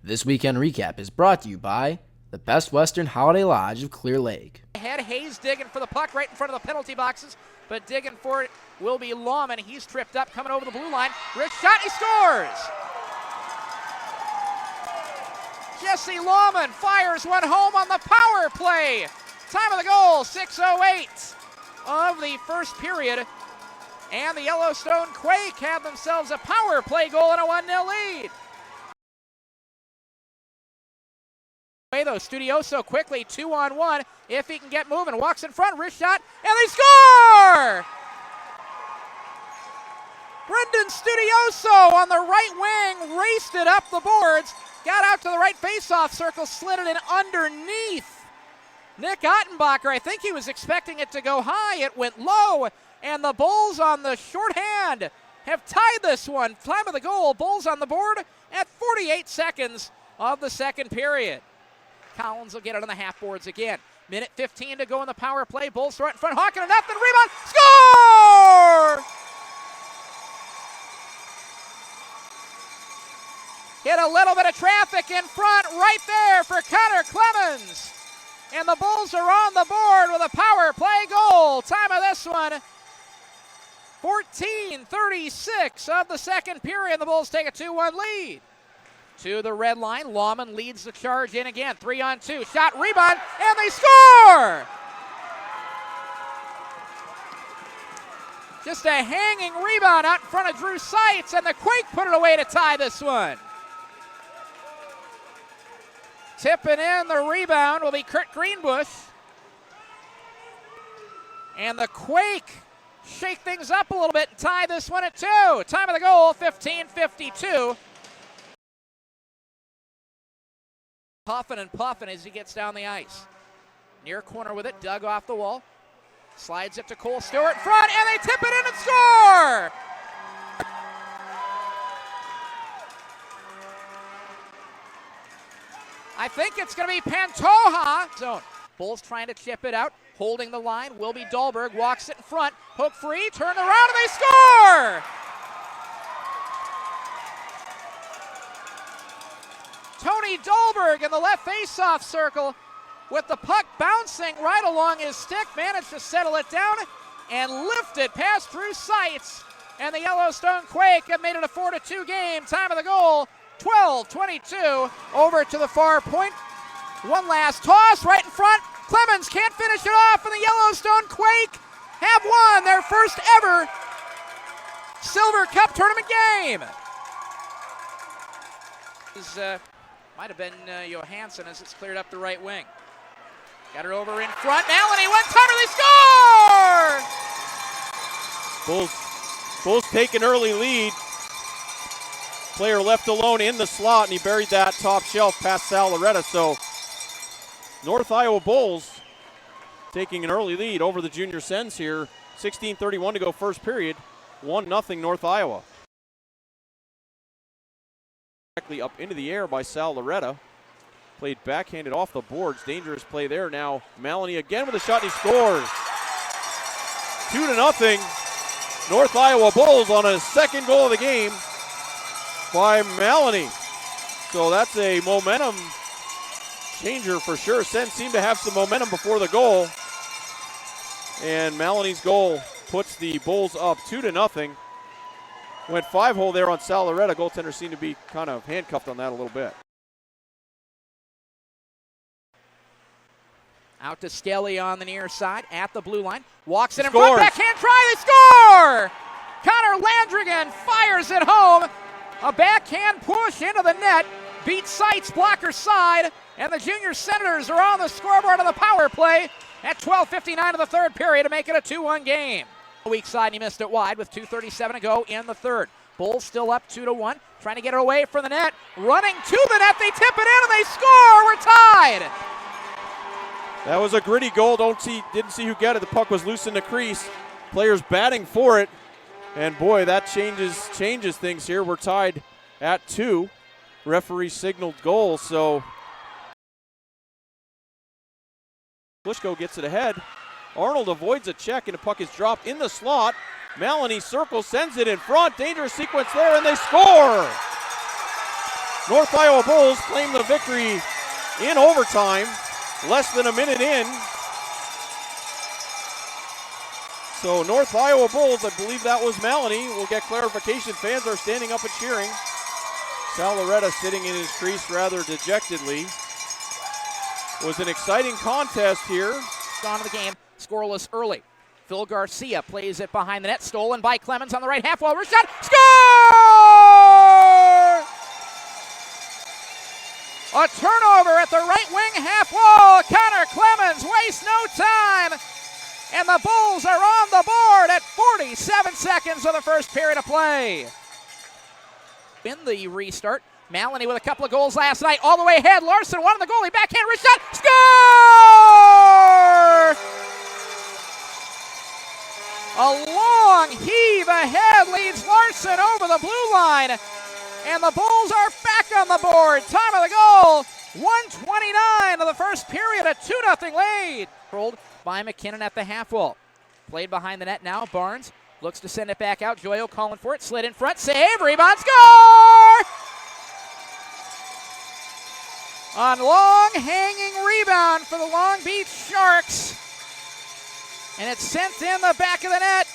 This weekend recap is brought to you by the Best Western Holiday Lodge of Clear Lake. Ahead, Hayes digging for the puck right in front of the penalty boxes, but digging for it will be Lawman. He's tripped up, coming over the blue line. Wrist shot, he scores! Jesse Lawman fires one home on the power play. Time of the goal, 6:08 of the first period. And the Yellowstone Quake have themselves a power play goal and a 1-0 lead. Though Studioso quickly 2-on-1 if he can get moving, walks in front, wrist shot, and they score! Brendan Studioso on the right wing raced it up the boards, got out to the right faceoff circle, slid it in underneath Nick Ottenbacher. I think he was expecting it to go high. It went low, and the Bulls on the shorthand have tied this one. Time of the goal, Bulls on the board at 48 seconds of the second period. Collins will get it on the half boards again. Minute 15 to go in the power play. Bulls throw it in front. Hawken enough and rebound. Score! Hit a little bit of traffic in front right there for Connor Clemens. And the Bulls are on the board with a power play goal. Time of this one, 14:36 of the second period. The Bulls take a 2-1 lead. To the red line, Lawman leads the charge in again. 3-on-2, shot, rebound, and they score! Just a hanging rebound out in front of Drew Seitz, and the Quake put it away to tie this one. Tipping in the rebound will be Kurt Greenbush. And the Quake shake things up a little bit and tie this one at 2. Time of the goal, 15:52. Puffin and puffin as he gets down the ice. Near corner with it, dug off the wall. Slides it to Cole Stewart in front, and they tip it in and score! I think it's going to be Pantoja. Zone. Bulls trying to chip it out. Holding the line will be Dahlberg. Walks it in front. Hook free. Turn around and they score! Tony Dahlberg in the left faceoff circle with the puck bouncing right along his stick. Managed to settle it down and lift it past Drew Seitz. And the Yellowstone Quake have made it a 4-2 game. Time of the goal, 12:22. Over to the far point. One last toss right in front. Clemens can't finish it off, and the Yellowstone Quake have won their first ever Silver Cup tournament game. This might have been Johansson as it's cleared up the right wing. Got it over in front. Melanie, one-timer, they score! Bulls take an early lead. Player left alone in the slot, and he buried that top shelf past Sal Loretta. So North Iowa Bulls taking an early lead over the Junior Sens here. 16:31 to go first period. 1-0 North Iowa. Directly up into the air by Sal Loretta. Played backhanded off the boards. Dangerous play there. Now Maloney again with a shot, and he scores. 2-0. North Iowa Bulls on a second goal of the game by Maloney. So that's a momentum changer for sure. Sens seem to have some momentum before the goal. And Maloney's goal puts the Bulls up 2-0. Went 5-hole there on Sal Loretta. Goaltender seemed to be kind of handcuffed on that a little bit. Out to Skelly on the near side at the blue line. Walks it in Scores. front, backhand try, they score! Connor Landrigan fires it home. A backhand push into the net. Beats Seitz, blocker side. And the Junior Senators are on the scoreboard of the power play at 12:59 of the third period to make it a 2-1 game. Weak side, and he missed it wide with 2:37 to go in the third. Bulls still up 2-1, trying to get it away from the net. Running to the net, they tip it in and they score. We're tied. That was a gritty goal. Didn't see who got it. The puck was loose in the crease. Players batting for it. And boy, that changes things here. We're tied at 2. Referee signaled goal, so Bushko gets it ahead. Arnold avoids a check, and the puck is dropped in the slot. Maloney circles, sends it in front. Dangerous sequence there, and they score! North Iowa Bulls claim the victory in overtime, less than a minute in. So North Iowa Bulls, I believe that was Melanie. We'll get clarification. Fans are standing up and cheering. Sal Loretta sitting in his crease rather dejectedly. It was an exciting contest here. On to the game, scoreless early. Phil Garcia plays it behind the net, stolen by Clemens on the right half wall. Wrist shot, score! A turnover at the right wing half wall. Connor Clemens wastes no time. And the Bulls are on the board at 47 seconds of the first period of play. In the restart, Maloney with a couple of goals last night, all the way ahead. Larson won the goalie, backhand wrist shot, score! A long heave ahead leads Larson over the blue line. And the Bulls are back on the board. Time of the goal, 1:29 of the first period, a 2-0 lead. Rolled by McKinnon at the half wall. Played behind the net now. Barnes looks to send it back out. Joyo calling for it. Slid in front. Save. Rebound. Score! On long hanging rebound for the Long Beach Sharks. And it's sent in the back of the net.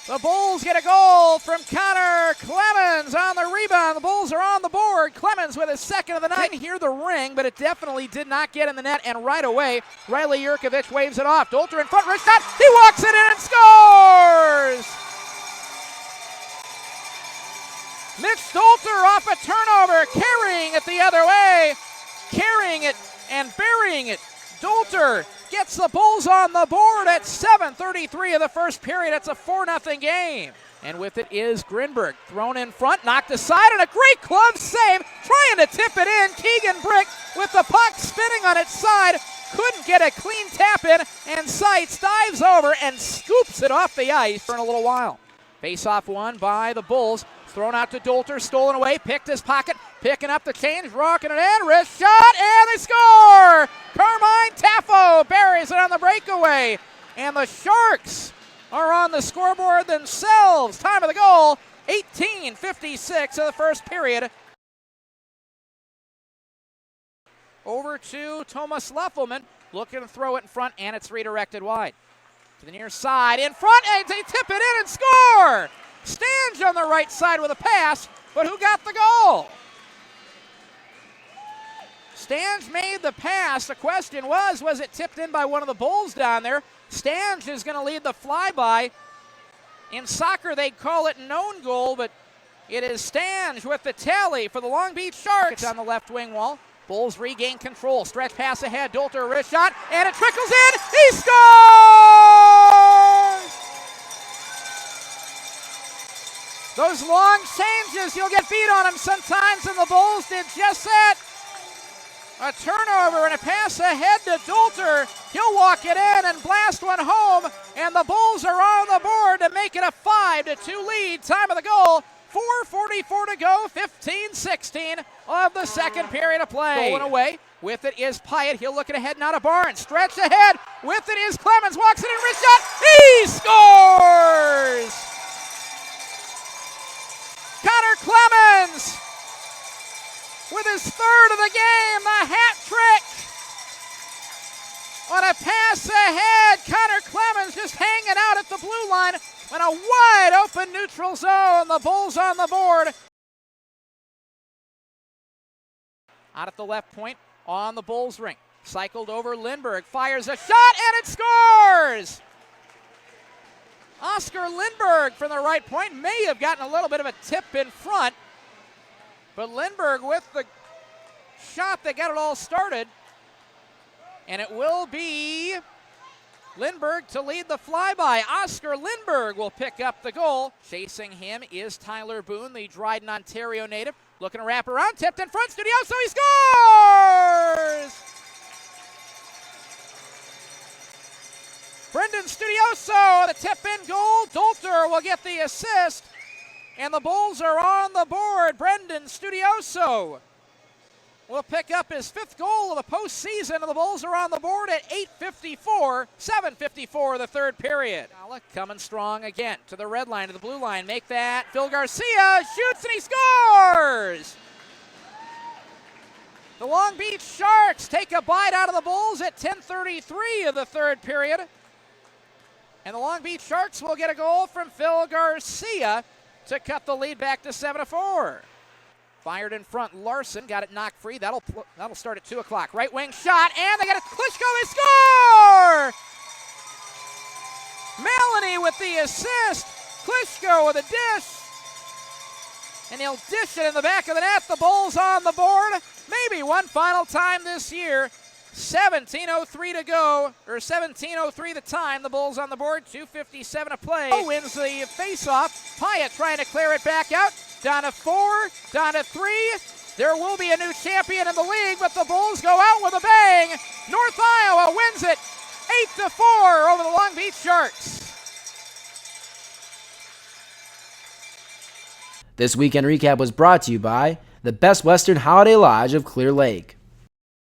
The Bulls get a goal from Connor Clemens on the rebound. The Bulls are on the board. Clemens with his second of the night. Didn't hear the ring, but it definitely did not get in the net. And right away, Riley Yurkovich waves it off. Dolter in front, wrist shot. He walks it in and scores! Mitch Dolter off a turnover, carrying it the other way. Carrying it and burying it. Dolter gets the Bulls on the board at 7:33 of the first period. It's a 4-0 game. And with it is Grinberg. Thrown in front, knocked aside, and a great glove save. Trying to tip it in. Keegan Brick with the puck spinning on its side. Couldn't get a clean tap in, and Seitz dives over and scoops it off the ice for a little while. Face-off won by the Bulls. Thrown out to Dolter, stolen away, picked his pocket, picking up the change, rocking it in, wrist shot, and they score! Carmine Taffo buries it on the breakaway, and the Sharks are on the scoreboard themselves. Time of the goal, 18:56 of the first period. Over to Thomas Leffelman, looking to throw it in front, and it's redirected wide. To the near side, in front, and they tip it in and score! Stange on the right side with a pass, but who got the goal? Stange made the pass. The question was it tipped in by one of the Bulls down there? Stange is going to lead the flyby. In soccer, they'd call it an own goal, but it is Stange with the tally for the Long Beach Sharks. It's on the left wing wall. Bulls regain control. Stretch pass ahead. Dolter, wrist shot, and it trickles in. He scores! Those long changes, you'll get beat on them sometimes, and the Bulls did just that. A turnover and a pass ahead to Dolter. He'll walk it in and blast one home, and the Bulls are on the board to make it a 5-2 lead. Time of the goal, 4:44 to go, 15-16 of the second period of play. Going away, with it is Pyatt. He'll look it ahead, not a Barnes. Stretch ahead, with it is Clemens. Walks it in, wrist shot. He scores! Connor Clemens with his third of the game, the hat trick. On a pass ahead, Connor Clemens just hanging out at the blue line in a wide open neutral zone. The Bulls on the board. Out at the left point on the Bulls ring. Cycled over Lindberg, fires a shot, and it scores! Oscar Lindberg from the right point may have gotten a little bit of a tip in front, but Lindberg with the shot that got it all started, and it will be Lindberg to lead the flyby. Oscar Lindberg will pick up the goal. Chasing him is Tyler Boone, the Dryden, Ontario native, looking to wrap around, tipped in front, Studioso, he scores! Brendan Studioso, the tip-in goal. Dolter will get the assist, and the Bulls are on the board. Brendan Studioso will pick up his fifth goal of the postseason, and the Bulls are on the board at 8:54, 7:54 the third period. Alec coming strong again to the red line, to the blue line. Make that. Phil Garcia shoots, and he scores! The Long Beach Sharks take a bite out of the Bulls at 10:33 of the third period. And the Long Beach Sharks will get a goal from Phil Garcia to cut the lead back to 7-4. Fired in front, Larson got it knocked free. That'll start at 2 o'clock. Right wing shot, and they got a Klitschko, they score! Melanie with the assist. Klitschko with a dish. And he'll dish it in the back of the net. The Bulls on the board. Maybe one final time this year. 17:03 to go, or 17:03 the time. The Bulls on the board, 2:57 to play. Wins the faceoff. Pyatt trying to clear it back out. Down to 4, down to 3. There will be a new champion in the league, but the Bulls go out with a bang. North Iowa wins it 8-4 over the Long Beach Sharks. This weekend recap was brought to you by the Best Western Holiday Lodge of Clear Lake.